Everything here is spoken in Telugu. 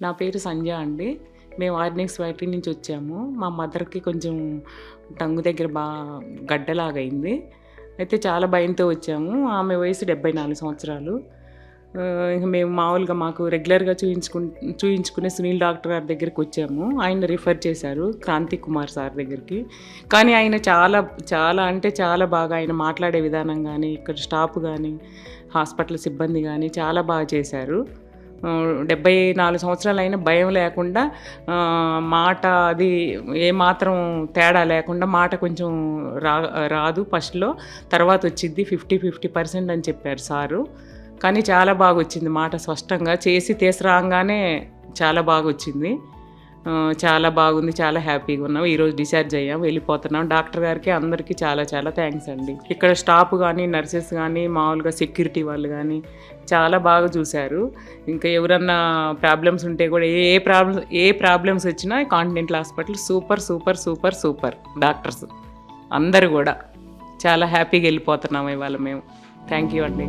నా పేరు సంధ్య అండి. మేము ఆర్నిక్స్ వైటీ నుంచి వచ్చాము. మా మదర్‌కి కొంచెం టంగు దగ్గర గడ్డలాగయింది. అయితే చాలా భయంతో వచ్చాము. ఆమె వయసు 74 సంవత్సరాలు. ఇంక మేము మామూలుగా మాకు రెగ్యులర్‌గా చూయించుకునే సునీల్ డాక్టర్ గారి దగ్గరికొచ్చాము. ఆయన రిఫర్ చేశారు క్రాంతి కుమార్ సార్ దగ్గరికి. కానీ ఆయన చాలా, చాలా అంటే చాలా బాగా ఆయన మాట్లాడే విధానం గానీ, ఇక్కడ స్టాఫ్ గానీ, హాస్పిటల్ సిబ్బంది గానీ చాలా బాగా చేశారు. 74 సంవత్సరాలైనా భయం లేకుండా మాట అది ఏమాత్రం తేడా లేకుండా మాట కొంచెం రాదు ఫస్ట్‌లో. తర్వాత వచ్చిద్ది 50% అని చెప్పారు సారు. కానీ చాలా బాగొచ్చింది మాట స్పష్టంగా. చేసి తీసుకురాంగానే చాలా బాగొచ్చింది. చాలా బాగుంది. చాలా హ్యాపీగా ఉన్నాం. ఈరోజు డిశ్చార్జ్ అయ్యాం. వెళ్ళిపోతున్నాం. డాక్టర్ గారికి అందరికీ చాలా చాలా థ్యాంక్స్ అండి. ఇక్కడ స్టాఫ్ గానీ, నర్సెస్ గానీ, మామూలుగా సెక్యూరిటీ వాళ్ళు గానీ చాలా బాగా చూశారు. ఇంకా ఎవరన్నా ప్రాబ్లమ్స్ ఉంటే కూడా ఏ ప్రాబ్లమ్స్ వచ్చినా continental hospital super, super, super, super doctors అందరూ కూడా. చాలా హ్యాపీగా వెళ్ళిపోతున్నాం ఇవాళ మేము. థ్యాంక్ యూ అండి.